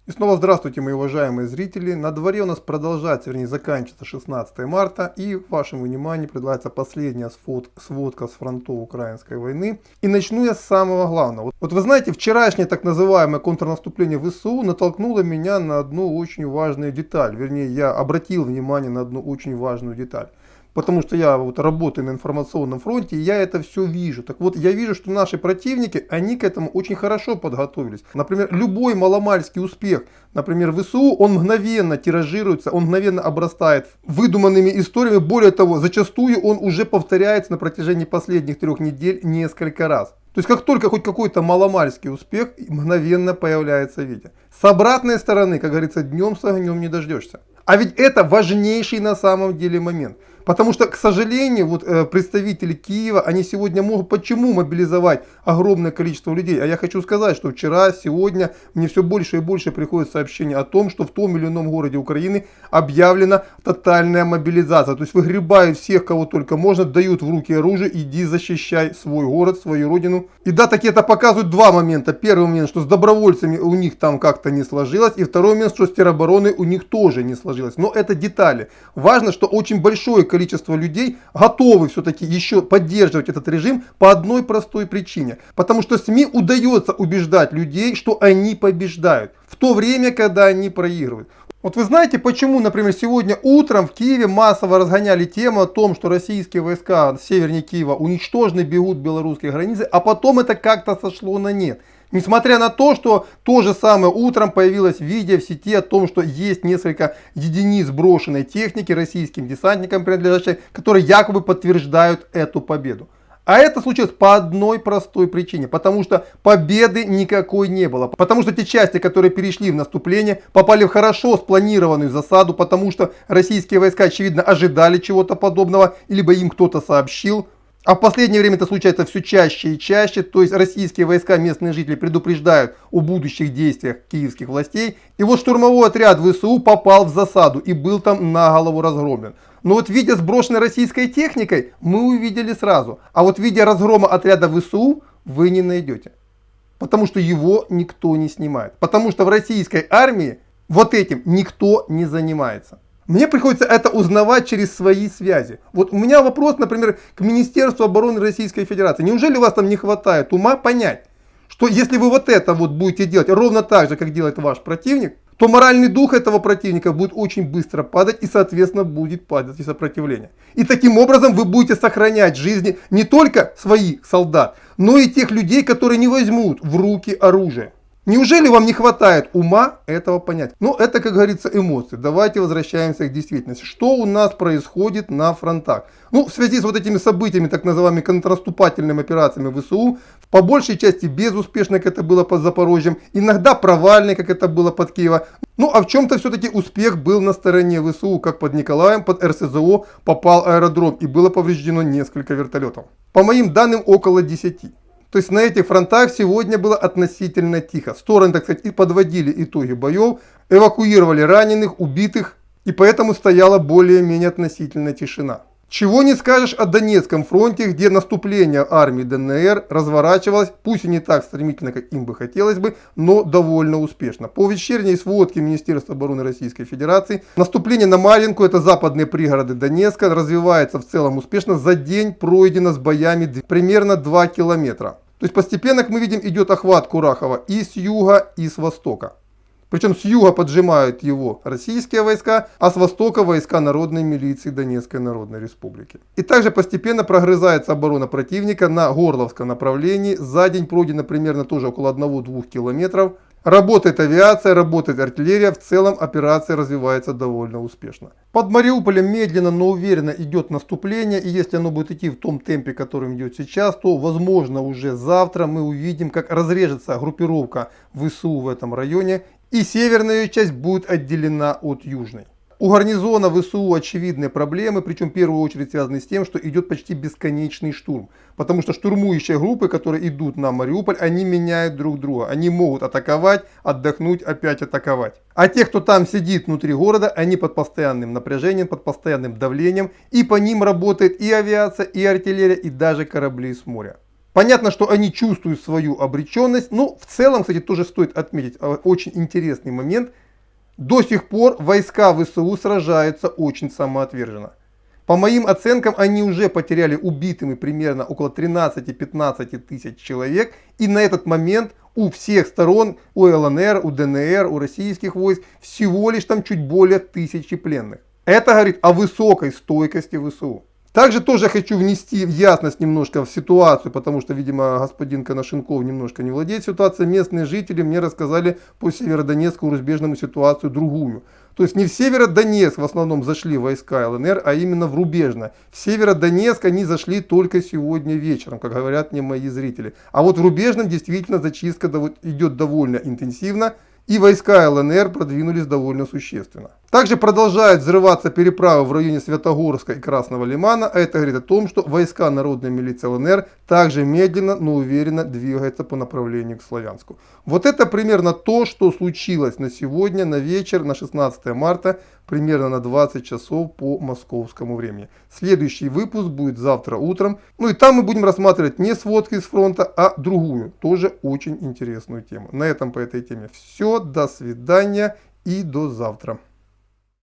И снова здравствуйте, мои уважаемые зрители. На дворе у нас продолжается, вернее заканчивается 16 марта. И вашему вниманию предлагается последняя сводка с фронтов украинской войны. И начну я с самого главного. Вот вы знаете, вчерашнее так называемое контрнаступление ВСУ натолкнуло меня на одну очень важную деталь. Вернее, я обратил внимание на одну очень важную деталь. Потому что я вот работаю на информационном фронте, и я это все вижу. Так вот, я вижу, что наши противники, они к этому очень хорошо подготовились. Например, любой маломальский успех, например, ВСУ, он мгновенно тиражируется, он мгновенно обрастает выдуманными историями. Более того, зачастую он уже повторяется на протяжении последних 3 недель несколько раз. То есть, как только хоть какой-то маломальский успех, мгновенно появляется в видео. С обратной стороны, как говорится, днем с огнем не дождешься. А ведь это важнейший на самом деле момент. Потому что, к сожалению, вот представители Киева, они сегодня могут почему мобилизовать огромное количество людей. А я хочу сказать, что вчера, сегодня мне все больше и больше приходят сообщения о том, что в том или ином городе Украины объявлена тотальная мобилизация. То есть выгребают всех, кого только можно, дают в руки оружие, иди защищай свой город, свою родину. И да, таки это показывают два момента. Первый момент, что с добровольцами у них там как-то не сложилось. И второй момент, что с теробороной у них тоже не сложилось. Но это детали. Важно, что очень большое количество людей готовы все-таки еще поддерживать этот режим по одной простой причине. Потому что СМИ удается убеждать людей, что они побеждают. В то время, когда они проигрывают. Вот вы знаете, почему, например, сегодня утром в Киеве массово разгоняли тему о том, что российские войска севернее Киева уничтожены, бегут к белорусской границе, а потом это как-то сошло на нет. Несмотря на то, что то же самое утром появилось видео в сети о том, что есть несколько единиц брошенной техники российским десантникам принадлежащей, которые якобы подтверждают эту победу. А это случилось по одной простой причине, потому что победы никакой не было. Потому что те части, которые перешли в наступление, попали в хорошо спланированную засаду, потому что российские войска, очевидно, ожидали чего-то подобного, либо им кто-то сообщил. А в последнее время это случается все чаще и чаще, то есть российские войска, местные жители предупреждают о будущих действиях киевских властей. И вот штурмовой отряд ВСУ попал в засаду и был там на голову разгромлен. Но вот видео с брошенной российской техникой мы увидели сразу. А вот видео разгрома отряда ВСУ вы не найдете. Потому что его никто не снимает. Потому что в российской армии вот этим никто не занимается. Мне приходится это узнавать через свои связи. Вот у меня вопрос, например, к Министерству обороны Российской Федерации. Неужели у вас там не хватает ума понять, что если вы вот это вот будете делать ровно так же, как делает ваш противник, то моральный дух этого противника будет очень быстро падать и, соответственно, будет падать и сопротивление. И таким образом вы будете сохранять жизни не только своих солдат, но и тех людей, которые не возьмут в руки оружие. Неужели вам не хватает ума этого понять? Ну, это, как говорится, эмоции. Давайте возвращаемся к действительности. Что у нас происходит на фронтах? Ну, в связи с вот этими событиями, так называемыми контрнаступательными операциями ВСУ, по большей части безуспешно, как это было под Запорожьем, иногда провальный, как это было под Киевом. Ну, а в чем-то все-таки успех был на стороне ВСУ, как под Николаем, под РСЗО попал аэродром и было повреждено несколько вертолетов. По моим данным, около 10. То есть на этих фронтах сегодня было относительно тихо. Стороны, так сказать, и подводили итоги боев, эвакуировали раненых, убитых, и поэтому стояла более-менее относительная тишина. Чего не скажешь о Донецком фронте, где наступление армии ДНР разворачивалось, пусть и не так стремительно, как им бы хотелось бы, но довольно успешно. По вечерней сводке Министерства обороны Российской Федерации, наступление на Марьинку, это западные пригороды Донецка, развивается в целом успешно. За день пройдено с боями примерно 2 километра. То есть постепенно, как мы видим, идет охват Курахова и с юга, и с востока. Причем с юга поджимают его российские войска, а с востока войска народной милиции Донецкой Народной Республики. И также постепенно прогрызается оборона противника на Горловском направлении. За день пройдено примерно тоже около 1-2 километров. Работает авиация, работает артиллерия. В целом операция развивается довольно успешно. Под Мариуполем медленно, но уверенно идет наступление. И если оно будет идти в том темпе, которым идет сейчас, то возможно уже завтра мы увидим, как разрежется группировка ВСУ в этом районе. И северная ее часть будет отделена от южной. У гарнизона ВСУ очевидные проблемы, причем в первую очередь связаны с тем, что идет почти бесконечный штурм. Потому что штурмующие группы, которые идут на Мариуполь, они меняют друг друга. Они могут атаковать, отдохнуть, опять атаковать. А те, кто там сидит внутри города, они под постоянным напряжением, под постоянным давлением. И по ним работает и авиация, и артиллерия, и даже корабли с моря. Понятно, что они чувствуют свою обреченность, но в целом, кстати, тоже стоит отметить очень интересный момент. До сих пор войска ВСУ сражаются очень самоотверженно. По моим оценкам, они уже потеряли убитыми примерно около 13-15 тысяч человек. И на этот момент у всех сторон, у ЛНР, у ДНР, у российских войск, всего лишь там чуть более 1000 пленных. Это говорит о высокой стойкости ВСУ. Также тоже хочу внести в ясность немножко в ситуацию, потому что, видимо, господин Коношенков немножко не владеет ситуацией. Местные жители мне рассказали по Северодонецку рубежному ситуацию другую. То есть не в Северодонецк в основном зашли войска ЛНР, а именно в рубежное. В Северодонецк они зашли только сегодня вечером, как говорят мне мои зрители. А вот в рубежном действительно зачистка идет довольно интенсивно. И войска ЛНР продвинулись довольно существенно. Также продолжают взрываться переправы в районе Святогорска и Красного Лимана. А это говорит о том, что войска народной милиции ЛНР также медленно, но уверенно двигаются по направлению к Славянску. Вот это примерно то, что случилось на сегодня, на вечер, на 16 марта, примерно на 20 часов по московскому времени. Следующий выпуск будет завтра утром. Ну и там мы будем рассматривать не сводки с фронта, а другую, тоже очень интересную тему. На этом по этой теме все. До свидания и до завтра.